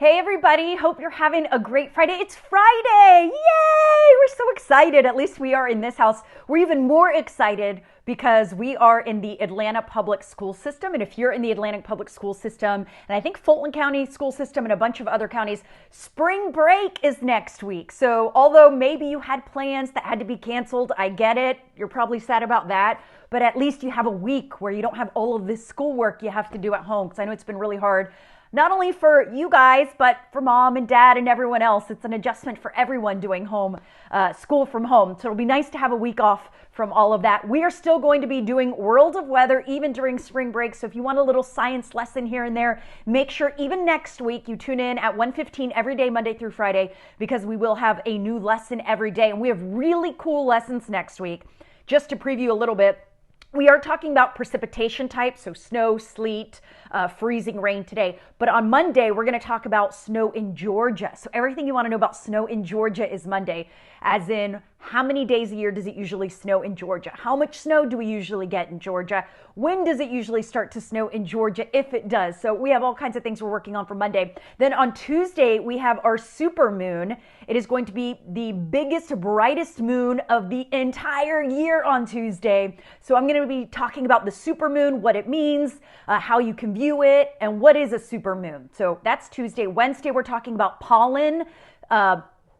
Hey everybody, hope you're having a great Friday. It's Friday! Yay! We're so excited. At least we are in this house. We're even more excited because we are in the Atlanta public school system. And if you're in the Atlanta public school system, and I think Fulton County school system and a bunch of other counties, spring break is next week. So although maybe you had plans that had to be canceled, I get it. You're probably sad about that. But at least you have a week where you don't have all of this schoolwork you have to do at home, because I know it's been really hard. Not only for you guys, but for mom and dad and everyone else. It's an adjustment for everyone doing school from home. So it'll be nice to have a week off from all of that. We are still going to be doing World of Weather even during spring break. So if you want a little science lesson here and there, make sure even next week you tune in at 1:15 every day, Monday through Friday, because we will have a new lesson every day. And we have really cool lessons next week. Just to preview a little bit, we are talking about precipitation types, so snow, sleet, freezing rain today. But on Monday, we're going to talk about snow in Georgia. So everything you want to know about snow in Georgia is Monday, as in how many days a year does it usually snow in Georgia? How much snow do we usually get in Georgia? When does it usually start to snow in Georgia, if it does? So we have all kinds of things we're working on for Monday. Then on Tuesday, we have our super moon. It is going to be the biggest, brightest moon of the entire year on Tuesday. So I'm going to be talking about the super moon, what it means, how you can view it, and what is a super moon. So that's Tuesday. Wednesday, we're talking about pollen.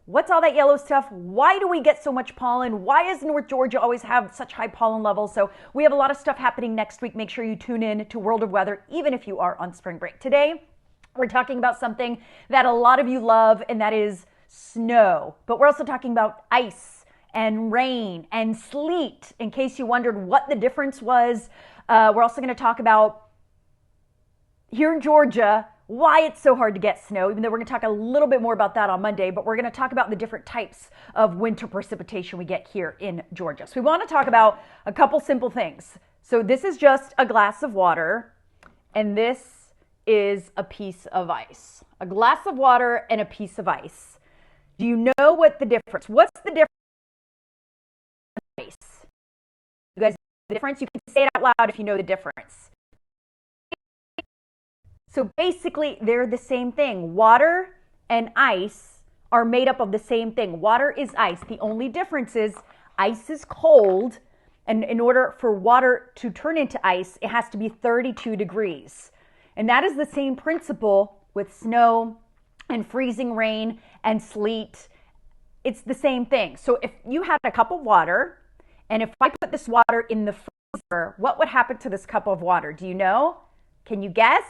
What's all that yellow stuff? Why do we get so much pollen? Why does North Georgia always have such high pollen levels? So we have a lot of stuff happening next week. Make sure you tune in to World of Weather, even if you are on spring break. Today, we're talking about something that a lot of you love, and that is snow. But we're also talking about ice and rain and sleet, in case you wondered what the difference was. We're also going to talk about, here in Georgia, why it's so hard to get snow, even though we're going to talk a little bit more about that on Monday. But we're going to talk about the different types of winter precipitation we get here in Georgia. So we want to talk about a couple simple things. So this is just a glass of water, and this is a piece of ice. A glass of water and a piece of ice. Do you know what the difference? What's the difference? Ice. You guys know the difference? You can say it out loud if you know the difference. So basically, they're the same thing. Water and ice are made up of the same thing. Water is ice. The only difference is ice is cold, and in order for water to turn into ice, it has to be 32 degrees. And that is the same principle with snow and freezing rain and sleet. It's the same thing. So if you had a cup of water, and if I put this water in the freezer, what would happen to this cup of water? Do you know? Can you guess?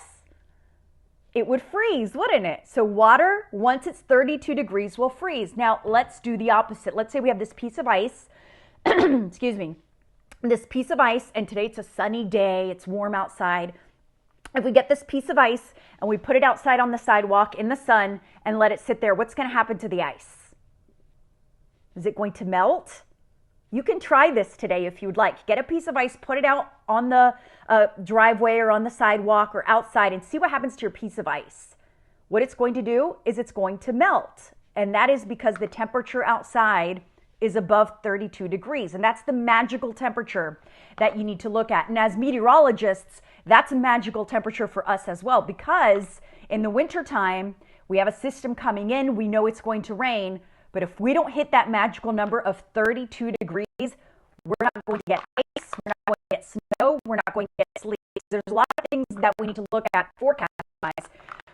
It would freeze, wouldn't it? So water, once it's 32 degrees, will freeze. Now, let's do the opposite. Let's say we have this piece of ice, excuse me, this piece of ice, and today it's a sunny day, it's warm outside. If we get this piece of ice and we put it outside on the sidewalk in the sun and let it sit there, what's going to happen to the ice? Is it going to melt? You can try this today if you would like. Get a piece of ice, put it out on the driveway or on the sidewalk or outside, and see what happens to your piece of ice. What it's going to do is it's going to melt. And that is because the temperature outside is above 32 degrees. And that's the magical temperature that you need to look at. And as meteorologists, that's a magical temperature for us as well, because in the wintertime, we have a system coming in, we know it's going to rain, but if we don't hit that magical number of 32 degrees, we're not going to get ice, we're not going to get snow, we're not going to get sleet. There's a lot of things that we need to look at forecast-wise,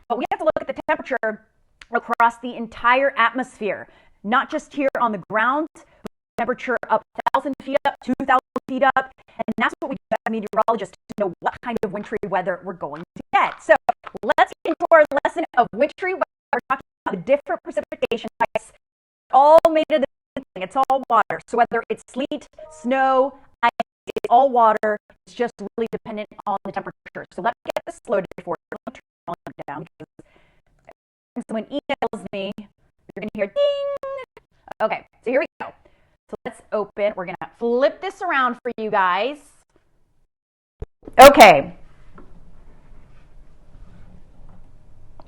but we have to look at the temperature across the entire atmosphere, not just here on the ground, but temperature up 1,000 feet up, 2,000 feet up, and that's what we do as meteorologists to know what kind of wintry weather we're going to get. So let's get into our lesson of wintry weather. We're talking about the different precipitation types, all made of the same thing. It's all water. So whether it's sleet, snow, ice, it's all water. It's just really dependent on the temperature. So let's get this loaded for you. Let me turn it down, because someone emails me, you're going to hear ding. Okay, so here we go. So let's open. We're going to flip this around for you guys. Okay.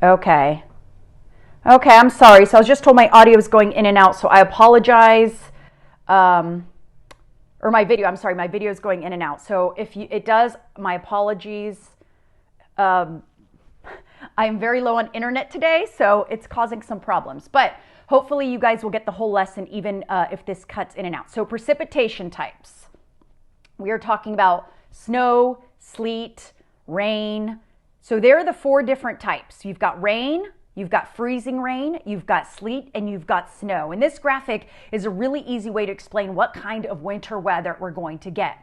Okay, I'm sorry. So I was just told my audio is going in and out, so I apologize. Or my video, I'm sorry, my video is going in and out. So if it does, my apologies. I'm I'm very low on internet today, so it's causing some problems. But hopefully you guys will get the whole lesson even if this cuts in and out. So precipitation types. We are talking about snow, sleet, rain. So there are the 4 different types. You've got rain, you've got freezing rain, you've got sleet, and you've got snow. And this graphic is a really easy way to explain what kind of winter weather we're going to get.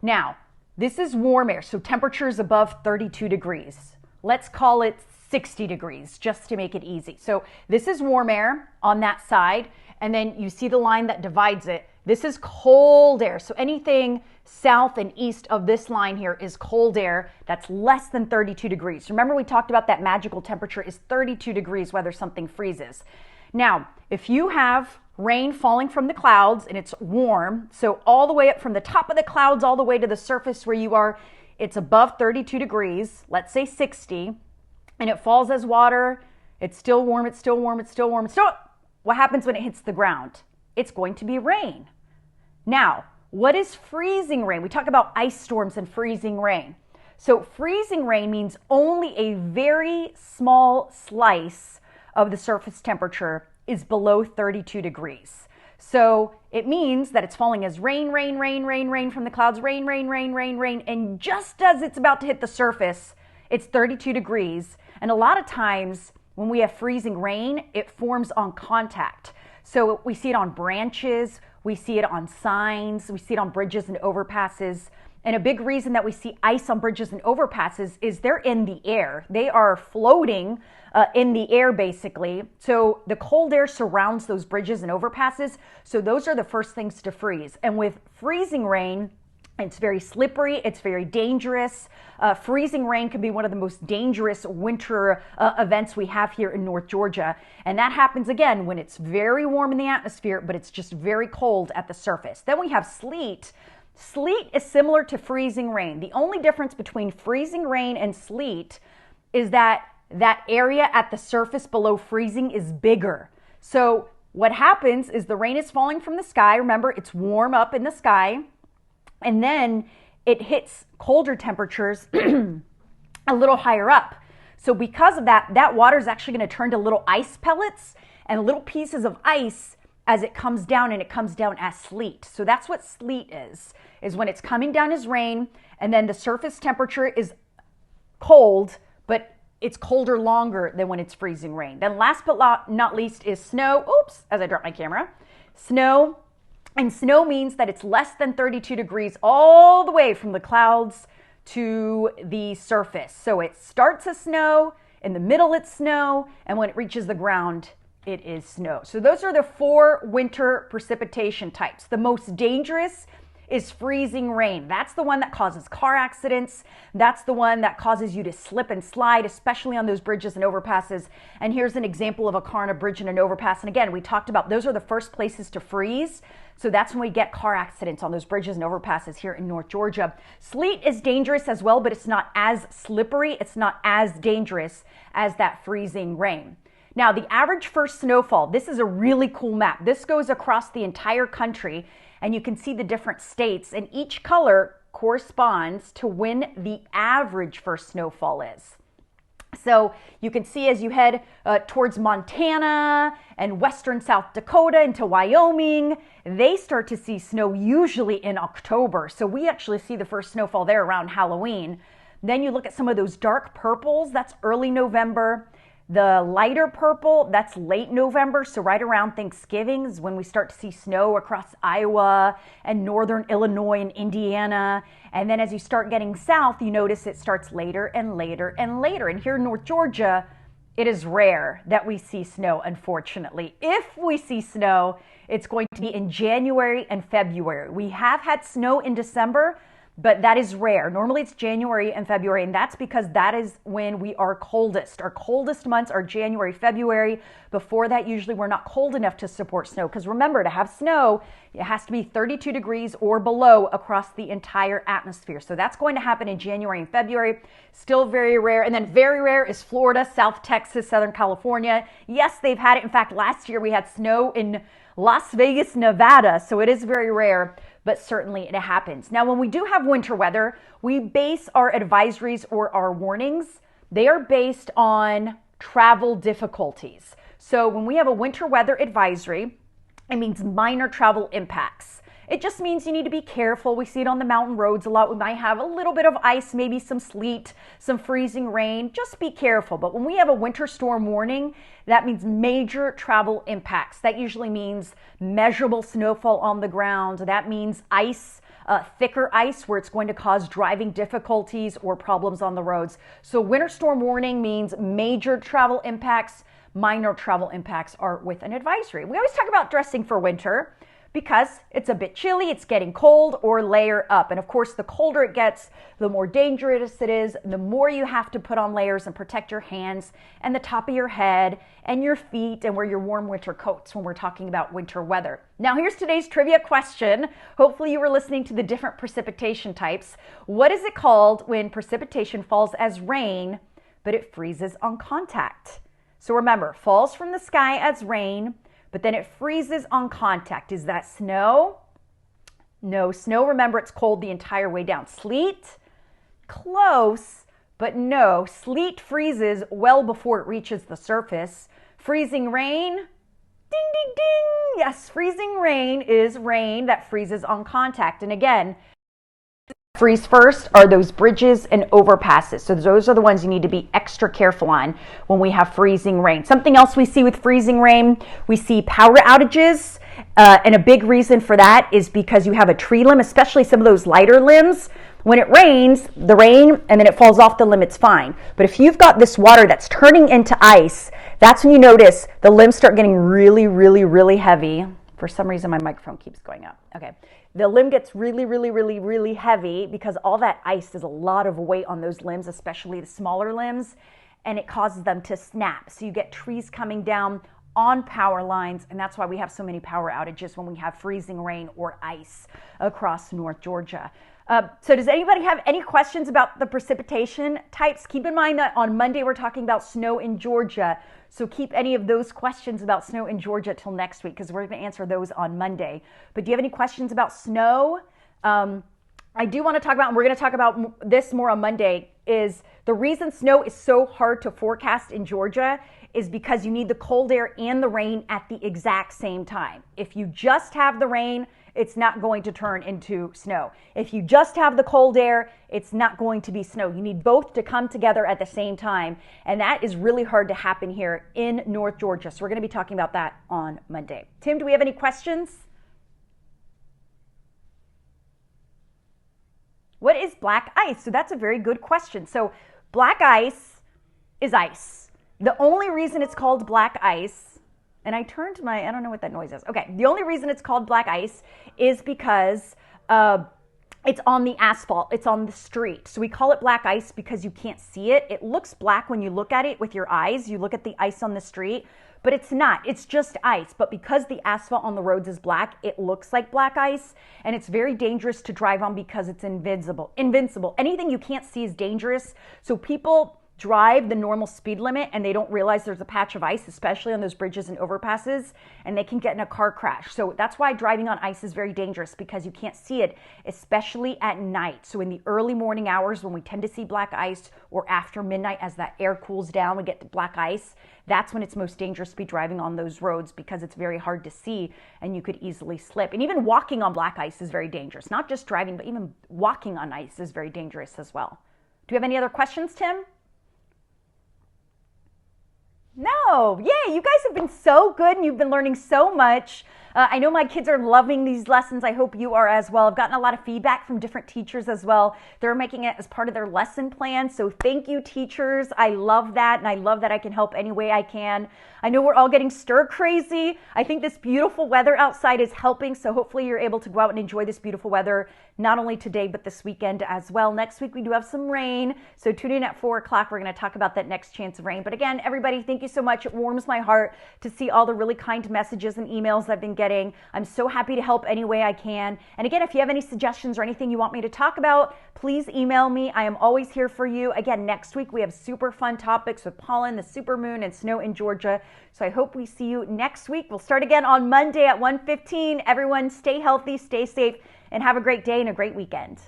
Now, this is warm air, so temperatures above 32 degrees. Let's call it 60 degrees just to make it easy. So this is warm air on that side, and then you see the line that divides it. This is cold air. So anything south and east of this line here is cold air that's less than 32 degrees. Remember, we talked about that magical temperature is 32 degrees whether something freezes. Now, if you have rain falling from the clouds and it's warm, so all the way up from the top of the clouds all the way to the surface where you are, it's above 32 degrees, let's say 60, and it falls as water, it's still warm, it's still warm, it's still warm, it's still... What happens when it hits the ground? It's going to be rain. Now, what is freezing rain? We talk about ice storms and freezing rain. So freezing rain means only a very small slice of the surface temperature is below 32 degrees. So it means that it's falling as rain, rain, rain, rain, rain from the clouds, rain, rain, rain, rain, rain, and just as it's about to hit the surface, it's 32 degrees. And a lot of times when we have freezing rain, it forms on contact. So we see it on branches, we see it on signs, we see it on bridges and overpasses. And a big reason that we see ice on bridges and overpasses is they're in the air. They are floating in the air, basically. So the cold air surrounds those bridges and overpasses. So those are the first things to freeze. And with freezing rain, it's very slippery, it's very dangerous. Freezing rain can be one of the most dangerous winter events we have here in North Georgia. And that happens again when it's very warm in the atmosphere, but it's just very cold at the surface. Then we have sleet. Sleet is similar to freezing rain. The only difference between freezing rain and sleet is that that area at the surface below freezing is bigger. So what happens is the rain is falling from the sky. Remember, it's warm up in the sky. And then it hits colder temperatures a little higher up. So because of that, that water is actually going to turn to little ice pellets and little pieces of ice as it comes down, and it comes down as sleet. So that's what sleet is when it's coming down as rain, and then the surface temperature is cold, but it's colder longer than when it's freezing rain. Then last but not least is snow. Oops, as I drop my camera. Snow. And snow means that it's less than 32 degrees all the way from the clouds to the surface. So it starts as snow, in the middle it's snow, and when it reaches the ground, it is snow. So those are the 4 winter precipitation types. The most dangerous is freezing rain. That's the one that causes car accidents. That's the one that causes you to slip and slide, especially on those bridges and overpasses. And here's an example of a car on a bridge and an overpass. And again, we talked about those are the first places to freeze. So that's when we get car accidents on those bridges and overpasses here in North Georgia. Sleet is dangerous as well, but it's not as slippery. It's not as dangerous as that freezing rain. Now, the average first snowfall, this is a really cool map. This goes across the entire country, and you can see the different states, and each color corresponds to when the average first snowfall is. So you can see as you head towards Montana and western South Dakota into Wyoming, they start to see snow usually in October. So we actually see the first snowfall there around Halloween. Then you look at some of those dark purples, that's early November. The lighter purple, that's late November, so right around Thanksgiving is when we start to see snow across Iowa and northern Illinois and Indiana. And then as you start getting south, you notice it starts later and later and later. And here in North Georgia, it is rare that we see snow, unfortunately. If we see snow, it's going to be in January and February. We have had snow in December, but that is rare. Normally it's January and February, and that's because that is when we are coldest. Our coldest months are January, February. Before that, usually we're not cold enough to support snow, because remember, to have snow, it has to be 32 degrees or below across the entire atmosphere. So that's going to happen in January and February. Still very rare. And then very rare is Florida, South Texas, Southern California. Yes, they've had it. In fact, last year we had snow in Las Vegas, Nevada. So it is very rare, but certainly it happens. Now, when we do have winter weather, we base our advisories or our warnings They are based on travel difficulties. So when we have a winter weather advisory, it means minor travel impacts. It just means you need to be careful. We see it on the mountain roads a lot. We might have a little bit of ice, maybe some sleet, some freezing rain. Just be careful. But when we have a winter storm warning, that means major travel impacts. That usually means measurable snowfall on the ground. That means ice, thicker ice where it's going to cause driving difficulties or problems on the roads. So winter storm warning means major travel impacts. Minor travel impacts are with an advisory. We always talk about dressing for winter because it's a bit chilly, it's getting cold, or layer up. And of course, the colder it gets, the more dangerous it is, the more you have to put on layers and protect your hands and the top of your head and your feet and wear your warm winter coats when we're talking about winter weather. Now, here's today's trivia question. Hopefully you were listening to the different precipitation types. What is it called when precipitation falls as rain, but it freezes on contact? So remember, falls from the sky as rain, but then it freezes on contact. Is that snow? No, snow, remember, it's cold the entire way down. Sleet? Close, but no. Sleet freezes well before it reaches the surface. Freezing rain? Ding, ding, ding. Yes, freezing rain is rain that freezes on contact. And again, freeze first are those bridges and overpasses. So those are the ones you need to be extra careful on when we have freezing rain. Something else we see with freezing rain, we see power outages. And a big reason for that is because you have a tree limb, especially some of those lighter limbs. When it rains, the rain, and then it falls off the limb, it's fine. But if you've got this water that's turning into ice, that's when you notice the limbs start getting really, really, really heavy. For some reason, my microphone keeps going up. Okay. The limb gets really, really, really, really heavy because all that ice is a lot of weight on those limbs, especially the smaller limbs, and it causes them to snap. So you get trees coming down on power lines, and that's why we have so many power outages when we have freezing rain or ice across North Georgia. So does anybody have any questions about the precipitation types? Keep in mind that on Monday we're talking about snow in Georgia. So keep any of those questions about snow in Georgia till next week because we're going to answer those on Monday. But do you have any questions about snow? I do want to talk about, and we're going to talk about this more on Monday, is the reason snow is so hard to forecast in Georgia is because you need the cold air and the rain at the exact same time. If you just have the rain, it's not going to turn into snow. If you just have the cold air, it's not going to be snow. You need both to come together at the same time, and that is really hard to happen here in North Georgia. So we're going to be talking about that on Monday. Tim, do we have any questions? What is black ice? So that's a very good question. So black ice is ice. The only reason it's called black ice, and I turned my, I don't know what that noise is. Okay, the only reason it's called black ice is because it's on the asphalt, it's on the street. So we call it black ice because you can't see it. It looks black when you look at it with your eyes. You look at the ice on the street, but it's not. It's just ice. But because the asphalt on the roads is black, it looks like black ice, and it's very dangerous to drive on because it's invincible. Anything you can't see is dangerous. So people drive the normal speed limit and they don't realize there's a patch of ice, especially on those bridges and overpasses, and they can get in a car crash. So that's why driving on ice is very dangerous because you can't see it, especially at night. So in the early morning hours when we tend to see black ice, or after midnight as that air cools down, we get to black ice. That's when it's most dangerous to be driving on those roads because it's very hard to see and you could easily slip. And even walking on black ice is very dangerous. Not just driving, but even walking on ice is very dangerous as well. Do you have any other questions, Tim? No, yay, you guys have been so good and you've been learning so much. I know my kids are loving these lessons. I hope you are as well. I've gotten a lot of feedback from different teachers as well. They're making it as part of their lesson plan. So thank you, teachers. I love that, and I love that I can help any way I can. I know we're all getting stir crazy. I think this beautiful weather outside is helping. So hopefully you're able to go out and enjoy this beautiful weather, not only today, but this weekend as well. Next week, we do have some rain. So tune in at 4 o'clock. We're going to talk about that next chance of rain. But again, everybody, thank you so much. It warms my heart to see all the really kind messages and emails I've been getting. I'm so happy to help any way I can. And again, if you have any suggestions or anything you want me to talk about, please email me. I am always here for you. Again, next week we have super fun topics with pollen, the supermoon, and snow in Georgia. So I hope we see you next week. We'll start again on Monday at 1:15. Everyone stay healthy, stay safe, and have a great day and a great weekend.